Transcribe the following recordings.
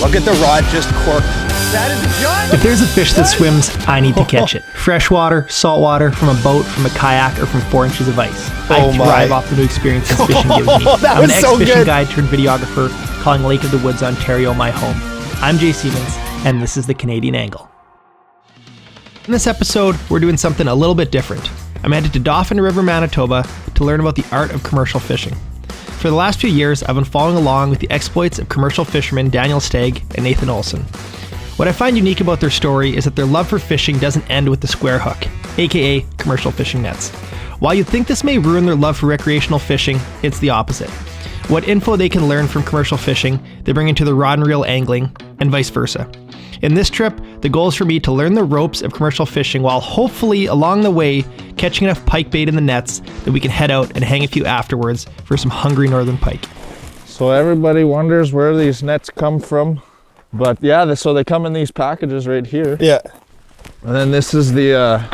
Look at the rod just corked. That is a giant. If there's a fish that swims, I need to catch it. Freshwater, saltwater, from a boat, from a kayak, or from 4 inches of ice. I thrive off the new experiences fishing gives me. I'm an ex-fishing guide turned videographer, calling Lake of the Woods, Ontario my home. I'm Jay Siemens, and this is the Canadian Angle. In this episode, we're doing something a little bit different. I'm headed to Dauphin River, Manitoba to learn about the art of commercial fishing. For the last few years, I've been following along with the exploits of commercial fishermen Daniel Stagg and Nathan Olson. What I find unique about their story is that their love for fishing doesn't end with the square hook, aka commercial fishing nets. While you'd think this may ruin their love for recreational fishing, it's the opposite. What info they can learn from commercial fishing, they bring into the rod and reel angling, and vice versa. In this trip, the goal is for me to learn the ropes of commercial fishing while hopefully, along the way, catching enough pike bait in the nets that we can head out and hang a few afterwards for some hungry northern pike. So everybody wonders where these nets come from. But yeah, so they come in these packages right here. Yeah. And then this is the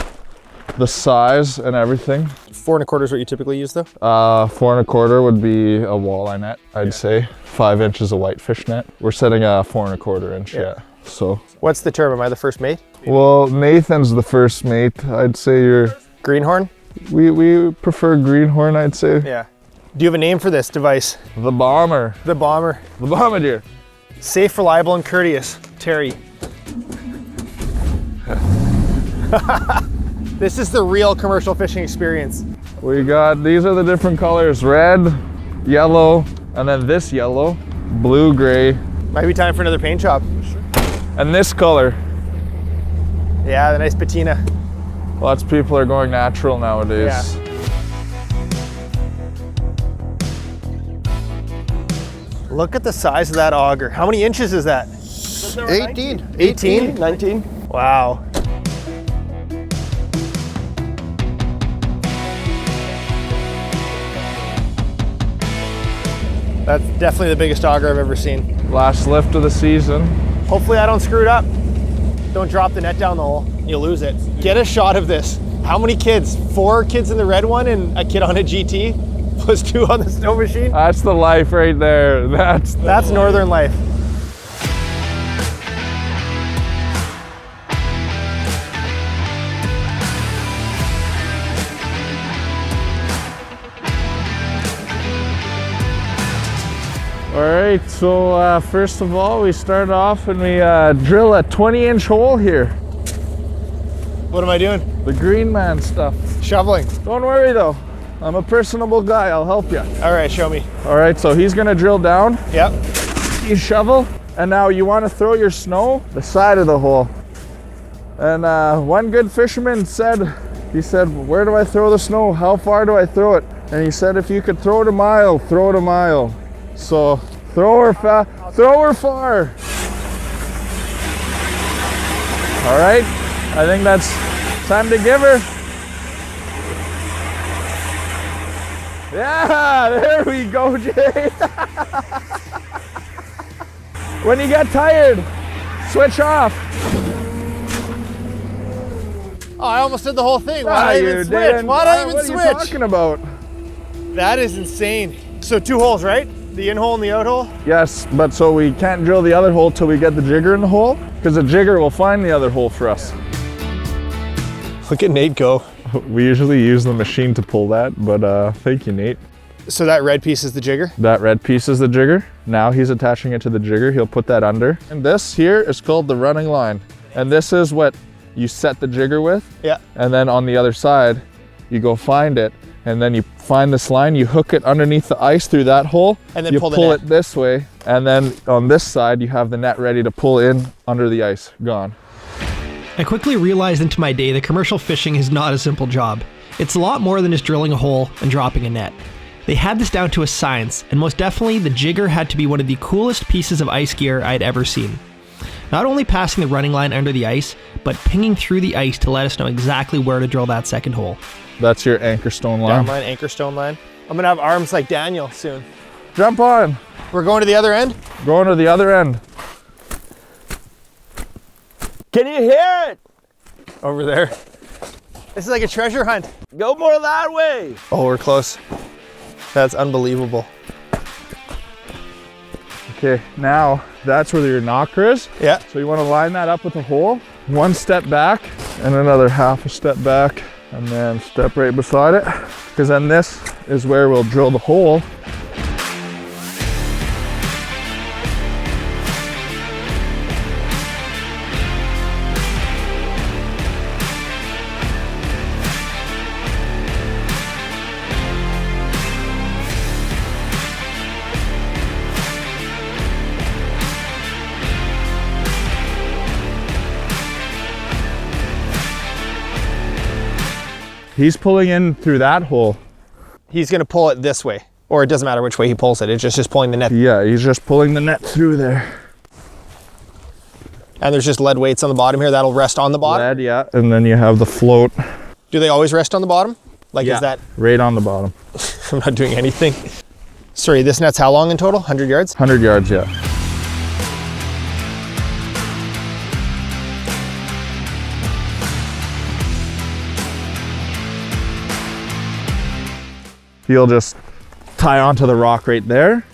size and everything. 4 1/4 is what you typically use though? 4 1/4 would be a walleye net, I'd say. 5 inches a whitefish net. We're setting a 4 1/4 inch, yeah. So. What's the term? Am I the first mate? Well, Nathan's the first mate. I'd say you're... Greenhorn? We prefer greenhorn, I'd say. Yeah. Do you have a name for this device? The bomber. The bomber. The bombardier. Safe, reliable, and courteous. Terry. This is the real commercial fishing experience. We got, these are the different colors, red, yellow, and then this yellow, blue, gray. Might be time for another paint job. And this color. Yeah, the nice patina. Lots of people are going natural nowadays. Yeah. Look at the size of that auger. How many inches is that? 18. 18? 19. Wow. That's definitely the biggest auger I've ever seen. Last lift of the season. Hopefully I don't screw it up. Don't drop the net down the hole. You'll lose it. Get a shot of this. How many kids? 4 kids in the red one and a kid on a GT? Plus 2 on the snow machine? That's the life right there. That's northern life. All right, so first of all, we start off and we drill a 20-inch hole here. What am I doing? The green man stuff. Shoveling. Don't worry though. I'm a personable guy, I'll help you. All right, show me. All right, so he's gonna drill down. Yep. You shovel, and now you wanna throw your snow the side of the hole. And one good fisherman said, he said, where do I throw the snow? How far do I throw it? And he said, if you could throw it a mile, throw it a mile. So throw her far. All right, I think that's time to give her. Yeah, there we go, Jay. When you get tired, switch off. Oh, I almost did the whole thing. Why did I even switch? What are you talking about? That is insane. So 2 holes, right? The in-hole and the out-hole? Yes, but so we can't drill the other hole till we get the jigger in the hole, because the jigger will find the other hole for us. Look at Nate go. We usually use the machine to pull that, but thank you, Nate. So that red piece is the jigger? That red piece is the jigger. Now he's attaching it to the jigger. He'll put that under. And this here is called the running line. And this is what you set the jigger with. Yeah. And then on the other side, you go find it. And then you find this line, you hook it underneath the ice through that hole. And then you pull it this way. And then on this side, you have the net ready to pull in under the ice. Gone. I quickly realized into my day that commercial fishing is not a simple job. It's a lot more than just drilling a hole and dropping a net. They had this down to a science, and most definitely the jigger had to be one of the coolest pieces of ice gear I'd ever seen. Not only passing the running line under the ice, but pinging through the ice to let us know exactly where to drill that second hole. That's your anchor stone line. Down line, anchor stone line. I'm gonna have arms like Daniel soon. Jump on. We're going to the other end? Going to the other end. Can you hear it? Over there. This is like a treasure hunt. Go more that way. Oh, we're close. That's unbelievable. Okay, now that's where your knocker is. Yeah. So you want to line that up with a hole, 1 step back and another half a step back, and then step right beside it, because then this is where we'll drill the hole. He's pulling in through that hole. He's gonna pull it this way, or it doesn't matter which way he pulls it. It's just pulling the net. Yeah, he's just pulling the net through there. And there's just lead weights on the bottom here. That'll rest on the bottom. Lead, yeah. And then you have the float. Do they always rest on the bottom? Like, Yeah, is that? right on the bottom. I'm not doing anything. Sorry, this net's how long in total? 100 yards? 100 yards, yeah. He'll just tie onto the rock right there.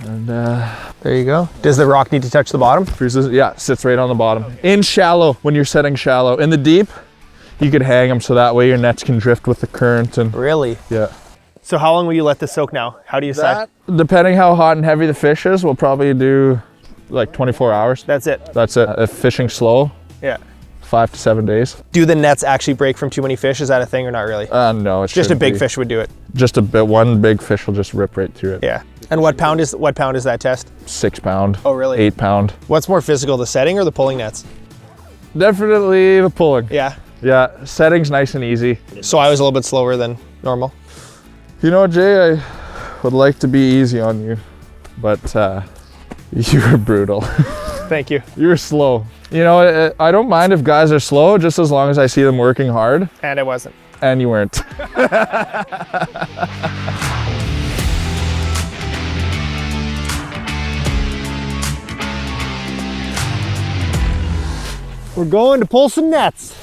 And There you go. Does the rock need to touch the bottom? freezes, yeah, sits right on the bottom. In shallow, when you're setting shallow. In the deep, you could hang them so that way your nets can drift with the current. And Really? yeah. So how long will you let this soak now? How do you decide? That, depending how hot and heavy the fish is, we'll probably do like 24 hours. That's it? That's it. If fishing slow, Yeah. 5 to 7 days. Do the nets actually break from too many fish? Is that a thing or not really? No, it's Just a big fish would do it. Just a bit. One big fish will just rip right through it. Yeah. And what pound is that test? 6 pound. Oh, really? 8 pound. What's more physical, the setting or the pulling nets? Definitely the pulling. Yeah. Yeah, setting's nice and easy. So I was a little bit slower than normal. You know, Jay, I would like to be easy on you, but you were brutal. Thank you. You were slow. You know, I don't mind if guys are slow, just as long as I see them working hard. And it wasn't. And you weren't. We're going to pull some nets.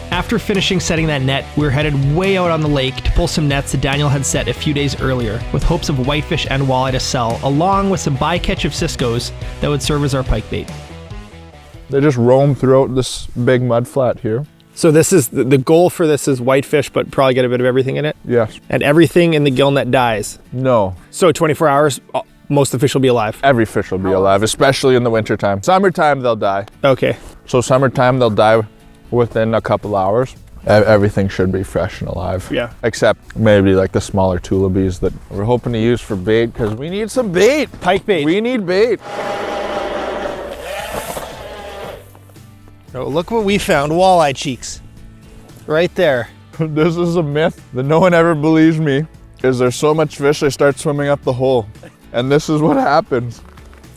After finishing setting that net, we were headed way out on the lake to pull some nets that Daniel had set a few days earlier, with hopes of whitefish and walleye to sell, along with some bycatch of ciscos that would serve as our pike bait. They just roam throughout this big mud flat here. So this is, the goal for this is whitefish, but probably get a bit of everything in it. Yes. And everything in the gill net dies. No. So 24 hours, most of the fish will be alive. Every fish will be alive, especially in the wintertime. Summertime, they'll die. Okay. So summertime, they'll die within a couple hours. Everything should be fresh and alive. Yeah. Except maybe like the smaller tulibies that we're hoping to use for bait, because we need some bait. Pike bait. We need bait. Oh, look what we found, walleye cheeks. Right there. This is a myth that no one ever believes me, is there's so much fish they start swimming up the hole. And this is what happens.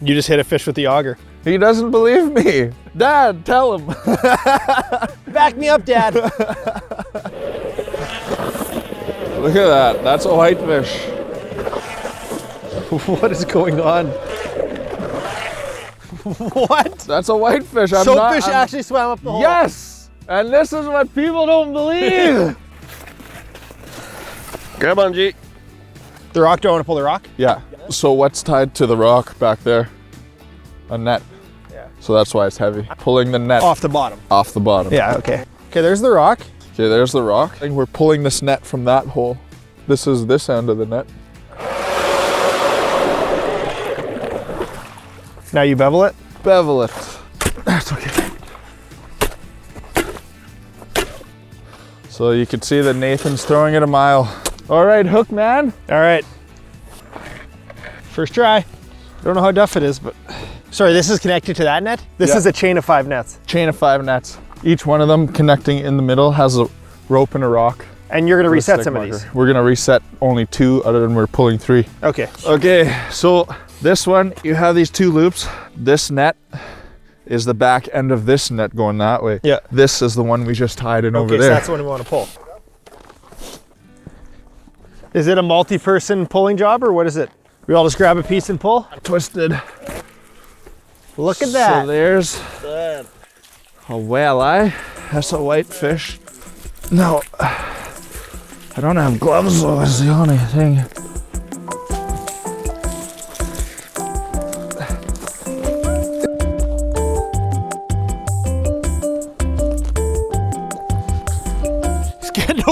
You just hit a fish with the auger. He doesn't believe me. Dad, tell him. Back me up, Dad. Look at that, that's a whitefish. What is going on? What? That's a whitefish. Soapfish actually swam up the hole. Yes! And this is what people don't believe. Come on, G. The rock, do I want to pull the rock? Yeah. So what's tied to the rock back there? A net. Yeah. So that's why it's heavy. Pulling the net Off the bottom. off the bottom. Yeah, okay. Okay, there's the rock. Okay, there's the rock. And we're pulling this net from that hole. This is this end of the net. Now you bevel it. Bevel it. That's okay. So you can see that Nathan's throwing it a mile. All right, hook man. All right. First try. Don't know how tough it is, but. Sorry, this is connected to that net? This Yeah. is a chain of 5 nets. Chain of 5 nets. Each one of them connecting in the middle has a rope and a rock. And you're gonna with a reset stick some of marker. these. We're gonna reset only 2, other than we're pulling 3. Okay. Okay, so this one, you have these 2 loops. This net is the back end of this net going that way. Yeah. This is the one we just tied in over Okay, so there. that's the one we want to pull. Is it a multi-person pulling job or what is it? We all just grab a piece and pull? Twisted. Look at that. So there's a walleye. That's a whitefish. No, I don't have gloves though, is the only thing.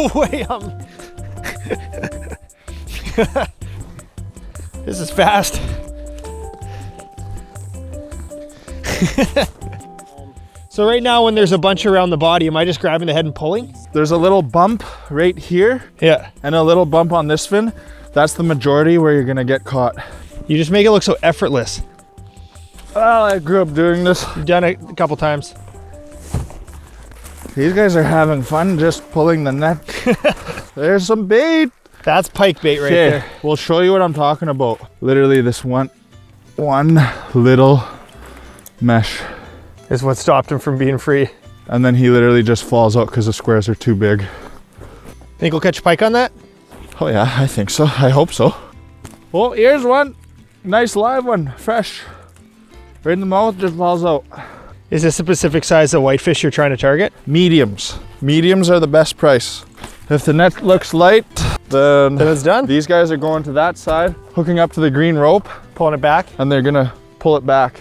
No way. This is fast. So right now when there's a bunch around the body, am I just grabbing the head and pulling? There's a little bump right here. Yeah. And a little bump on this fin. That's the majority where you're gonna get caught. You just make it look so effortless. Well, I grew up doing this. You've done it a couple times. These guys are having fun just pulling the net. There's some bait. That's pike bait right Okay, there. we'll show you what I'm talking about. Literally this one little mesh. Is what stopped him from being free. And then he literally just falls out because the squares are too big. Think we'll catch a pike on that? Oh yeah, I think so. I hope so. Oh, here's one. Nice live one, fresh. Right in the mouth, just falls out. Is this a specific size of whitefish you're trying to target? Mediums. Mediums are the best price. If the net looks light, then it's done? These guys are going to that side, hooking up to the green rope, Pulling it back? and they're gonna pull it back.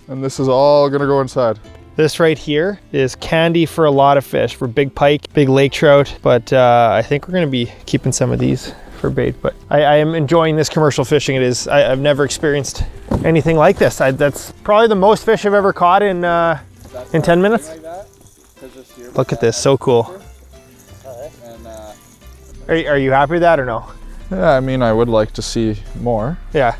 And this is all gonna go inside. This right here is candy for a lot of fish, for big pike, big lake trout, but I think we're gonna be keeping some of these for bait. But I am enjoying this commercial fishing. I've never experienced anything like this. That's probably the most fish I've ever caught in 10 minutes. Look at this, so cool. Are you happy with that or no? Yeah, I mean, I would like to see more. Yeah.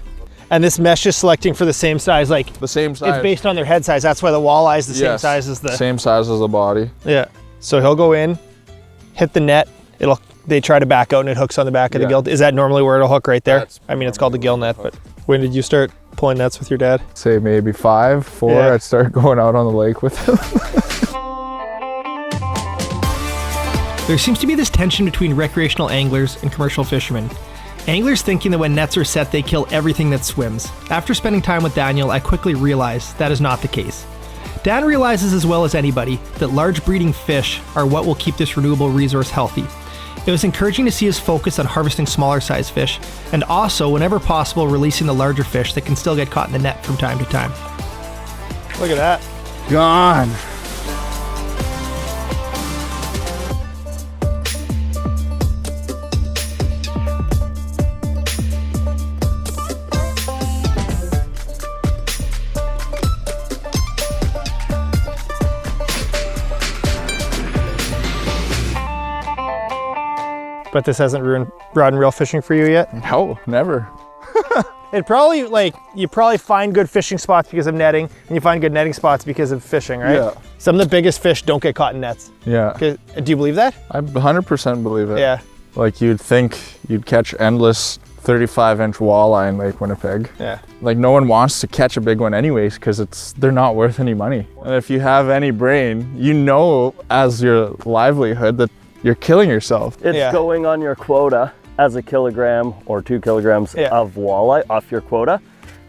And this mesh is selecting for the same size, like The same size. it's based on their head size. That's why the walleye is the same Yes, size as the. Same size as the body. Yeah. So he'll go in, hit the net. They try to back out and it hooks on the back of the Yeah. gill. Is that normally where it'll hook right there? That's I mean, it's called the gill net, but when did you start pulling nets with your dad? Say maybe 5, 4, Yeah. I'd start going out on the lake with him. There seems to be this tension between recreational anglers and commercial fishermen. Anglers thinking that when nets are set, they kill everything that swims. After spending time with Daniel, I quickly realized that is not the case. Dan realizes as well as anybody that large breeding fish are what will keep this renewable resource healthy. It was encouraging to see his focus on harvesting smaller size fish, and also, whenever possible, releasing the larger fish that can still get caught in the net from time to time. Look at that. Gone. But this hasn't ruined rod and reel fishing for you yet? No, never. It probably, you probably find good fishing spots because of netting, and you find good netting spots because of fishing, right? Yeah. Some of the biggest fish don't get caught in nets. Yeah. Do you believe that? I 100% believe it. Yeah. Like you'd think you'd catch endless 35-inch walleye in Lake Winnipeg. Yeah. Like no one wants to catch a big one anyways because they're not worth any money. And if you have any brain, you know as your livelihood that you're killing yourself. It's Yeah. going on your quota as a kilogram or 2 kilograms Yeah. of walleye off your quota,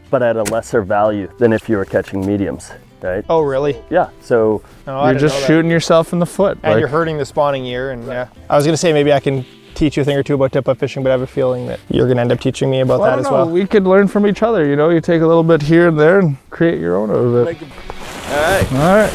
but at a lesser value than if you were catching mediums, right? Oh, really? Yeah, so No, I You're didn't just know that. shooting yourself in the foot. And like, you're hurting the spawning year, and yeah. I was gonna say maybe I can teach you a thing or two about tip-up fishing, but I have a feeling that you're gonna end up teaching me about I that don't as know, well. we could learn from each other, you know? You take a little bit here and there and create your own out of it. all right. All right.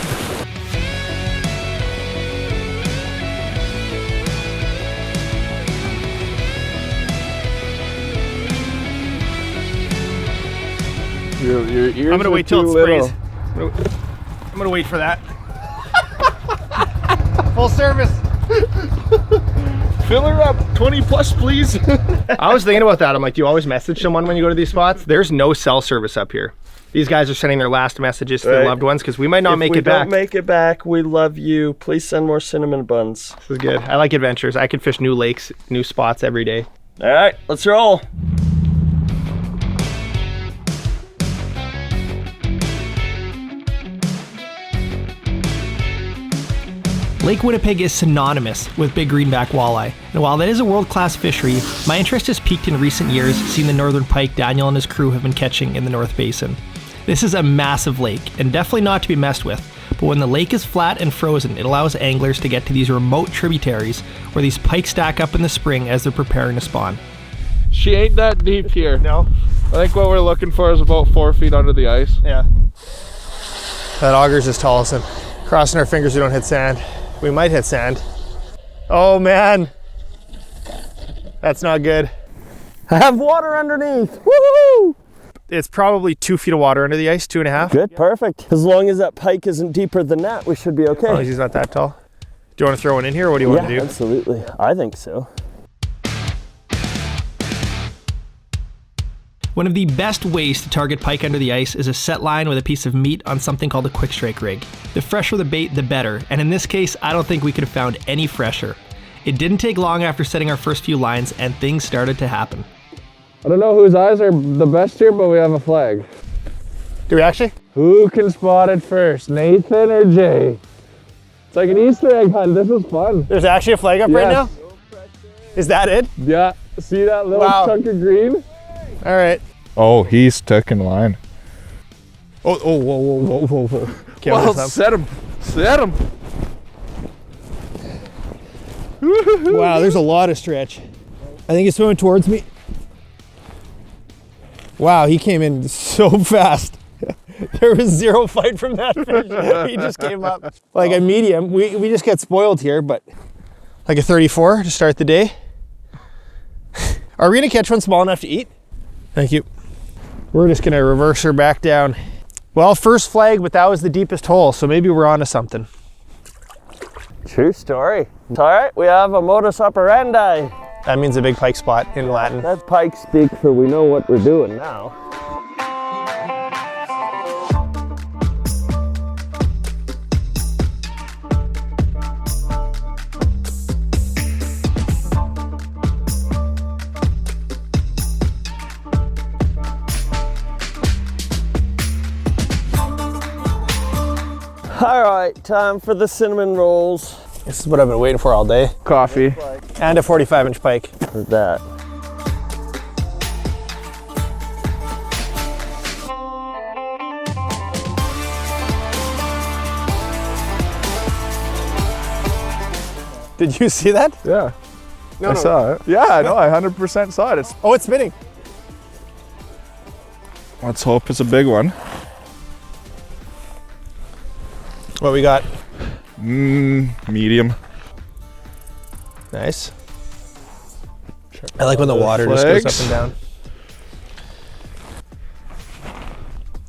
Your ears I'm gonna are wait till too it sprays. little. I'm gonna wait for that. Full service. Fill her up, 20 plus please. I was thinking about that. I'm like, do you always message someone when you go to these spots? There's no cell service up here. These guys are sending their last messages to their Right. loved ones because we might not make it back. If we don't make it back, we love you. Please send more cinnamon buns. This is good. I like adventures. I could fish new lakes, new spots every day. All right, let's roll. Lake Winnipeg is synonymous with big greenback walleye, and while that is a world-class fishery, my interest has peaked in recent years seeing the northern pike Daniel and his crew have been catching in the North Basin. This is a massive lake, and definitely not to be messed with, but when the lake is flat and frozen, it allows anglers to get to these remote tributaries where these pike stack up in the spring as they're preparing to spawn. She ain't that deep here. No? I think what we're looking for is about 4 feet under the ice. Yeah. That auger's is Olson. Crossing our fingers we don't hit sand. We might hit sand. Oh man, That's not good. I have water underneath. Woo! It's probably 2 feet of water under the ice, 2.5. Good, perfect. As long as that pike isn't deeper than that, we should be okay. As long as he's not that tall. Do you want to throw one in here, or what do you want to do? Absolutely. I think so. One of the best ways to target pike under the ice is a set line with a piece of meat on something called a quick strike rig. The fresher the bait, the better, and in this case, I don't think we could have found any fresher. It didn't take long after setting our first few lines, and things started to happen. I don't know whose eyes are the best here, but we have a flag. Do we actually? Who can spot it first, Nathan or Jay? It's like an Easter egg hunt. This is fun. There's actually a flag up right now? Is that it? Yeah. See that little chunk of green? All right. Oh, he's stuck in line. Oh, whoa. Well, set him. Set him. Wow, there's a lot of stretch. I think he's swimming towards me. Wow, he came in so fast. There was zero fight from that fish. He just came up like a medium. We just get spoiled here, but like a 34 to start the day. Are we gonna catch one small enough to eat? Thank you. We're just gonna reverse her back down. Well, first flag, but that was the deepest hole, so maybe we're onto something. True story. It's all right, we have a modus operandi. That means a big pike spot in Latin. That's pike speak for we know what we're doing now. All right, time for the cinnamon rolls. This is what I've been waiting for all day. Coffee. And a 45-inch pike. For that. Did you see that? Yeah. No, I saw it. Yeah, no, I 100% saw it. Oh, it's spinning. Let's hope it's a big one. What we got? Medium. Nice. I like when the water just goes up and down.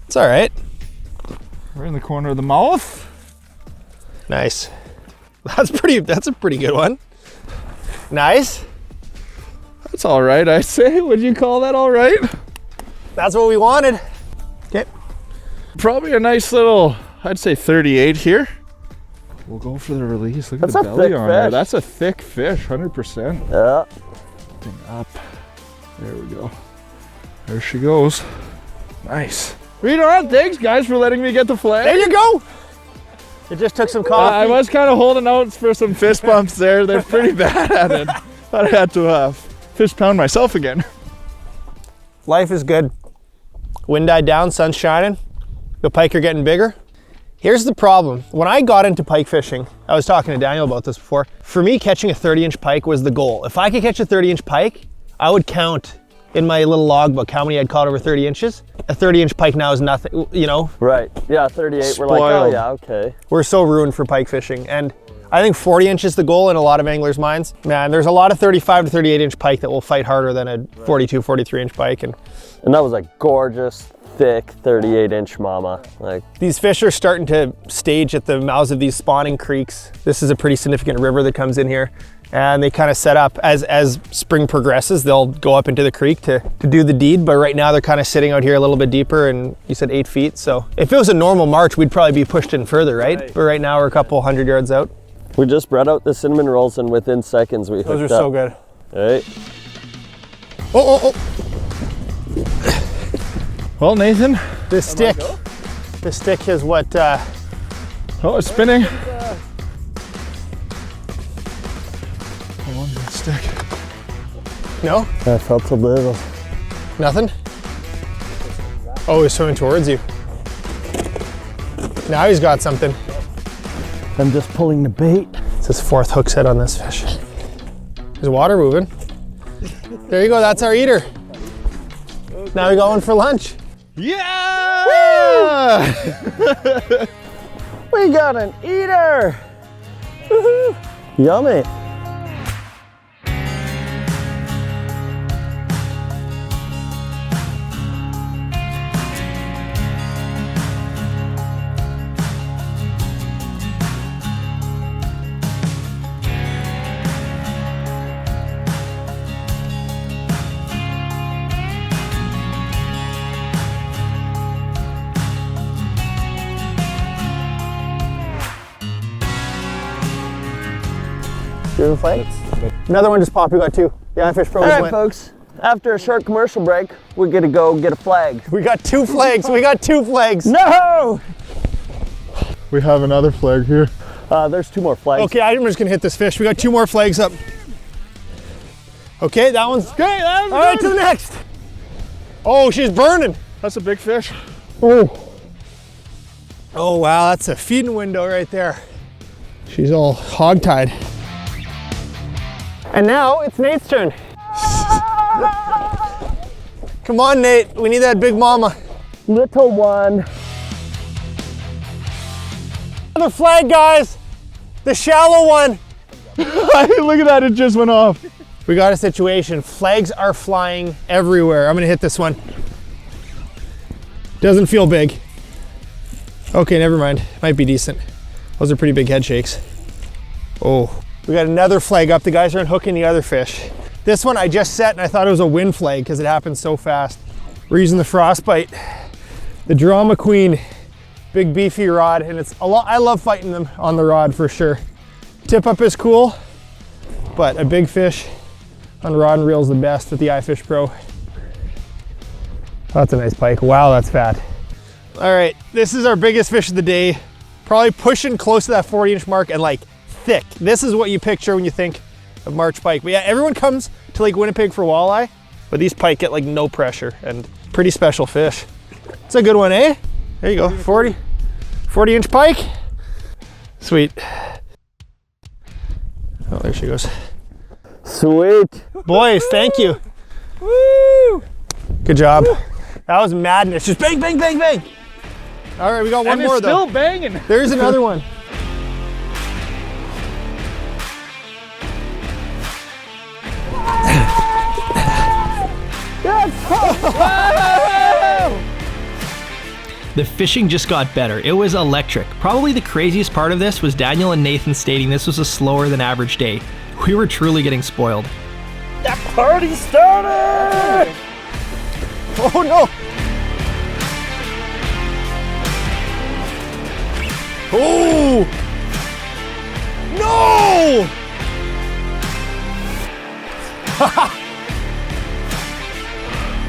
It's all right. Right in the corner of the mouth. Nice. That's a pretty good one. Nice. That's all right, I say. Would you call that all right? That's what we wanted. Okay. Probably a nice little, I'd say 38 here. We'll go for the release. Look at the belly on there. That's a thick fish, 100%. Yeah. Thing up. There we go. There she goes. Nice. Read on. Thanks, guys, for letting me get the flag. There you go. It just took some coffee. I was kind of holding out for some fist bumps there. They're pretty bad at it. Thought I had to fist pound myself again. Life is good. Wind died down, sun's shining. The pike are getting bigger. Here's the problem. When I got into pike fishing, I was talking to Daniel about this before. For me, catching a 30-inch pike was the goal. If I could catch a 30-inch pike, I would count in my little logbook how many I'd caught over 30 inches. A 30-inch pike now is nothing, you know? Right, yeah, 38, Spoiled. we're like, oh yeah, okay. We're so ruined for pike fishing. And I think 40 inch is the goal in a lot of anglers' minds. Man, there's a lot of 35 to 38-inch pike that will fight harder than a 42, 43-inch pike. And that was a gorgeous, thick 38-inch mama. Like, these fish are starting to stage at the mouths of these spawning creeks. This is a pretty significant river that comes in here. And they kind of set up, as spring progresses, they'll go up into the creek to do the deed. But right now they're kind of sitting out here a little bit deeper, and you said 8 feet. So if it was a normal March, we'd probably be pushed in further, right? But right now we're a couple 100 yards out. we just brought out the cinnamon rolls and within seconds we hooked up. Those are so good. All right. Oh. Well, Nathan. This stick is what, Oh, it's spinning. How long is that stick? no? I felt a little. Nothing? Oh, he's swimming towards you. Now he's got something. I'm just pulling the bait. It's his fourth hook set on this fish. There's water moving. There you go, that's our eater. Now we're going for lunch. Yeah! We got an eater! Woohoo! Yummy. Here's a flag. Another one just popped. We got two. The iFish Pro All just right, went. folks. After a short commercial break, we're gonna go get a flag. We got two flags. We got two flags. No! We have another flag here. There's two more flags. Okay, I'm just gonna hit this fish. We got two more flags up. Okay, that one's great. All right, to the next. Oh, she's burning. That's a big fish. Oh. Oh, wow, that's a feeding window right there. She's all hog-tied. And now it's Nate's turn. Come on, Nate. We need that big mama. Little one. Another flag, guys. The shallow one. Look at that, it just went off. We got a situation. Flags are flying everywhere. I'm gonna hit this one. Doesn't feel big. Okay, never mind. Might be decent. Those are pretty big head shakes. Oh, we got another flag up. The guys are unhooking the other fish. This one I just set and I thought it was a wind flag because it happened so fast. We're using the Frostbite, the Drama Queen, big beefy rod, and it's a lot. I love fighting them on the rod for sure. Tip up is cool, but a big fish on rod and reel is the best with the iFish Pro. That's a nice pike. Wow, that's fat. All right, this is our biggest fish of the day. Probably pushing close to that 40-inch mark and like thick. This is what you picture when you think of March pike. But yeah, everyone comes to Lake Winnipeg for walleye, but these pike get like no pressure and pretty special fish. It's a good one, eh? There you go, 40-inch pike. Sweet. Oh, there she goes. Sweet. Boys, thank you. Woo! Good job. That was madness. Just bang, bang, bang, bang. All right, we got one And more it's though. still banging. There's another one. The fishing just got better. It was electric. Probably the craziest part of this was Daniel and Nathan stating this was a slower than average day. We were truly getting spoiled. That party started! Oh no! Oh! No!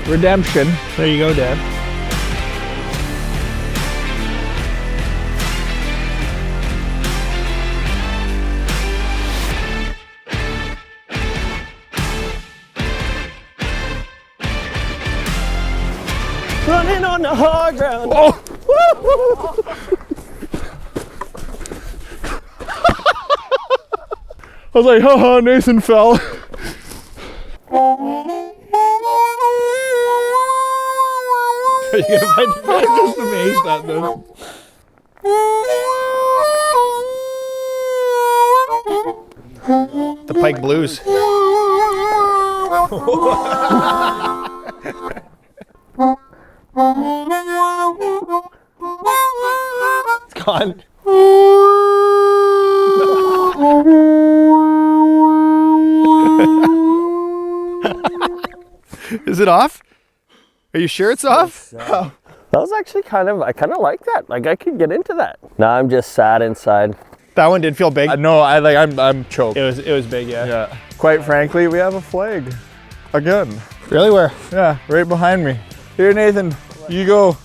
Redemption. There you go, Dad. Running on the hard ground. Oh! I was like, haha, Nathan fell. Are you gonna find the I'm just amazed at this. The pike blues. It's gone. Is it off? Are you sure it's off? That was actually I kind of like that. Like I could get into that. Now I'm just sad inside. That one did feel big. No, I'm choked. It was big, yeah. Yeah. Quite frankly, we have a flag. Again. Really, where? Yeah, right behind me. Here, Nathan, you go.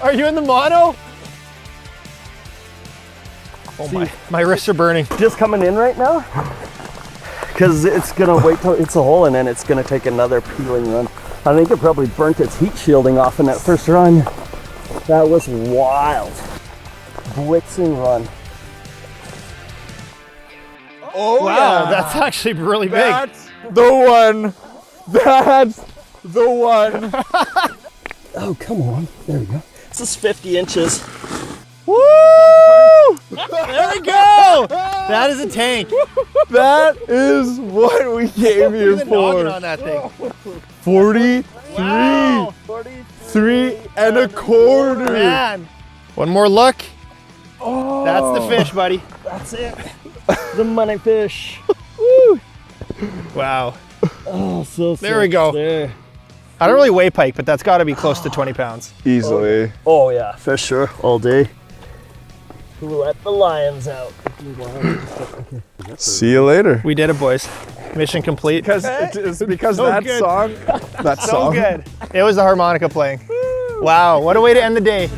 Are you in the mono? Oh my wrists are burning. Just coming in right now. Because it's gonna wait till it's a hole and then it's gonna take another peeling run. I think it probably burnt its heat shielding off in that first run. That was wild. Blitzing run. Oh, Wow, yeah. that's actually really big. That's the one. That's the one. Oh, come on. There we go. This is 50 inches. Woo! There we go! That is a tank. That is what we came here Look at the noggin for. on that thing. 43. Wow. 3.25. Man. One more look. Oh, That's the fish, buddy. That's it. The money fish. Wow. Oh, so There we go. There. I don't really weigh pike, but that's got to be close to 20 pounds. Easily. Oh yeah, for sure, all day. Let the lions out. See you later. We did it, boys. Mission complete. Because it's because So that good. song. That So song. good. It was the harmonica playing. Wow, what a way to end the day.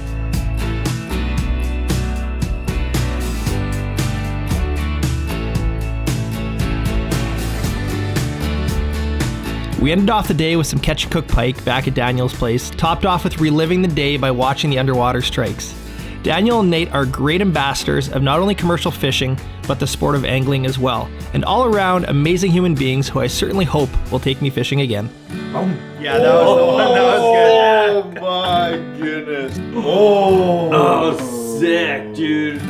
We ended off the day with some catch and cook pike back at Daniel's place, topped off with reliving the day by watching the underwater strikes. Daniel and Nate are great ambassadors of not only commercial fishing, but the sport of angling as well, and all around amazing human beings who I certainly hope will take me fishing again. Yeah, that was the one. That was good. Oh my goodness. Oh, sick, dude.